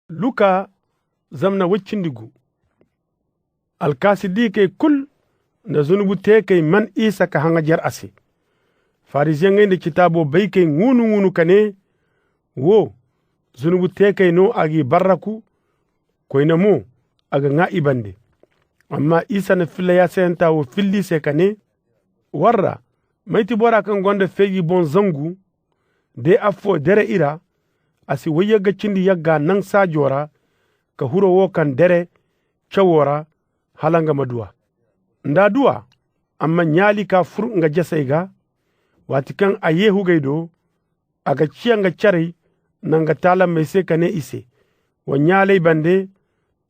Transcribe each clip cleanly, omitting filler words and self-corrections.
Luka zamna waccindigu alkasidi kay kul na zunubu te kay man isa ka hanga jar ase farisiyen ngende kitabo bay kay ngunu kane wo zunubu te kay no agi barraku koyna mo aga nga ibande amma isa na filla ya senta wo filli se kane warra mayti bora kan gonda fegi bon zangu de affo dere ira asi wayaga cindi yagga nan sajora ka huro wo kan dere cawora halanga maduwa nda duwa amma nyali ka fur nga jasaiga wati kan ayehu gaido aga ciyanga cari nanga tala mai se kane ise wa nyalai bande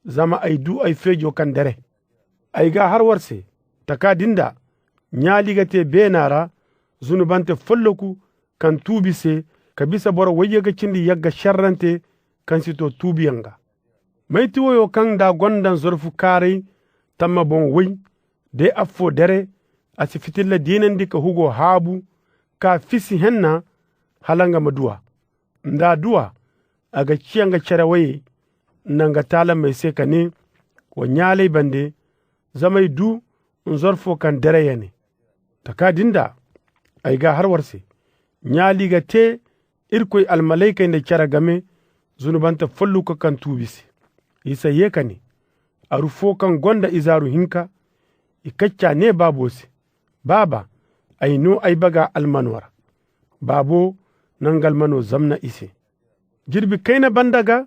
zama ay du ay fejo kan dere ay ga har warse taka dinda nyali gate benara zunubante folloku kan tubi se ka bisa boro wayaga cindi yagga sharrante kan sito tubiyanga mayti woyo kan da gondan zorfu kare tamma bon wai de affo dere asi fitilla dinandi ka hugo habu ka fisi henna halanga maduwa nda duwa aga ciyanga cerawaye nanga tala mai seka ne wa nyalai bande zamai du zorfo kan dere yane taka dinda ay ga har warse nyali ga te irkoy almalaika inde cara game zunubanta folluka kan tubisi isa yekani aru fo kan gonda izaru hinka ikacca ne babose baba ay no ay baga almanwara babo nangal mano zamna ise jirbi kaina bandaga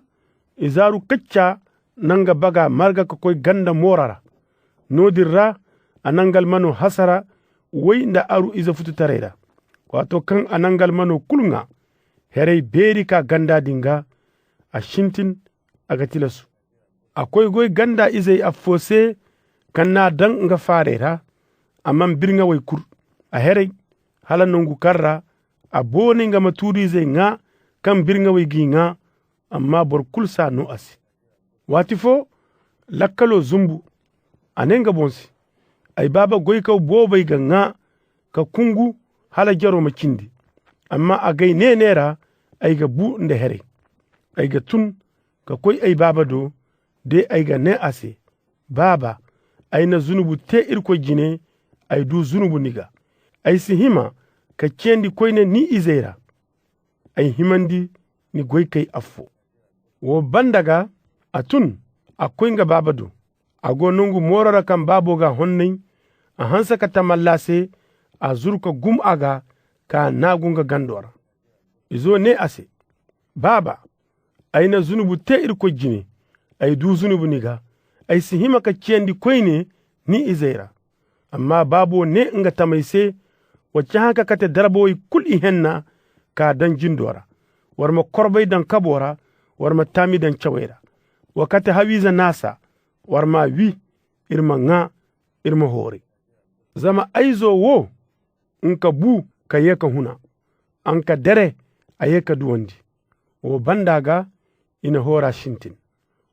izaru kacca nanga baga marga ko koy ganda morara nodirra anangal mano hasara wayinda aru iza futu tareda wato kan anangal mano kulnga herey beri ka ganda dinga a shintin aga tilasu akwai goy ganda izai a fose kanna dan nga farera amman birnga way kur a herey hala nongu karra a boni nga maturi zai nga kan birnga way gi nga amma bor kulsa no asi wati fo lakkalo zumbu anenga bonsi ay baba goy kaw bobay ga nga ka kungu hala jaro makindi amma a gay nenera ay ga bu nde herey ay ga tun ka koy ay baba do de ay ga ne ase baba ay na zunubu te irko jine ay du zunubu niga ay si hima ka cendi koyne ni izera ay himandi ni goy kay affo wo bandaga atun akoy nga baba do ago nungu morara kan babo ga honnay a hansa ka tamallase a zurka gum aga ka nagunga gandora izo ne ase baba ay na zunubu te irko jine ay du zunubu niga ay si hima ka cendi koyne ni izera amma babo ne nga tamaise wacce haka kate darboy kul i henna ka dan jindora warma korbay dan kabora warma tami dan cawera wakate hawiza nasa warma wi irma nga irma hore zama aizo wo nka bu ka yeka huna anka dere ayeka duwandi wo bandaga ina hora shintin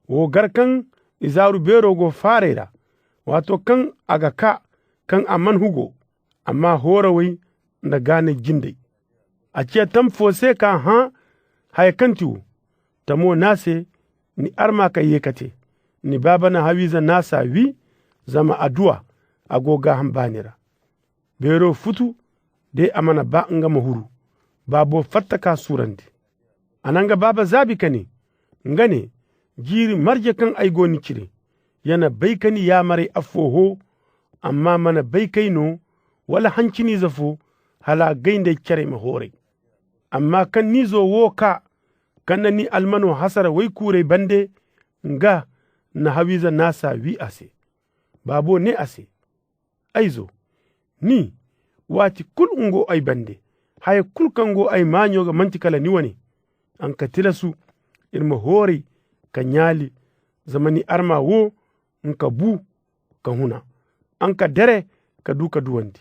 wo garkan izaru berogo farera wato kan aga ka kan amman hugo amma horawai da gane jindai a ce tam fose ka ha haikantiwo tamo nase ni arma ka yekate ni baba na hawiza nasa wi zama addu'a agoga hambanira bero futu de amana ba nga mahuru babo fatta ka surandi ananga baba zabi kane ngane jiri marje kan ay goni cire yana baikani ya mare afoho amma mana baikai no wala hancini zafo hala gainde cire mahore amma kan nizo woka kan ni almano hasara wai kure bande nga na hawiza nasa wi ase babo ne ase aizo ni wati kul ungo ay bande hay kul kango ay manyo ga mantikala ni wani an ka tilasu irma hore ka nyali zamani arma wo nka bu ka huna an ka dere ka duka duwandi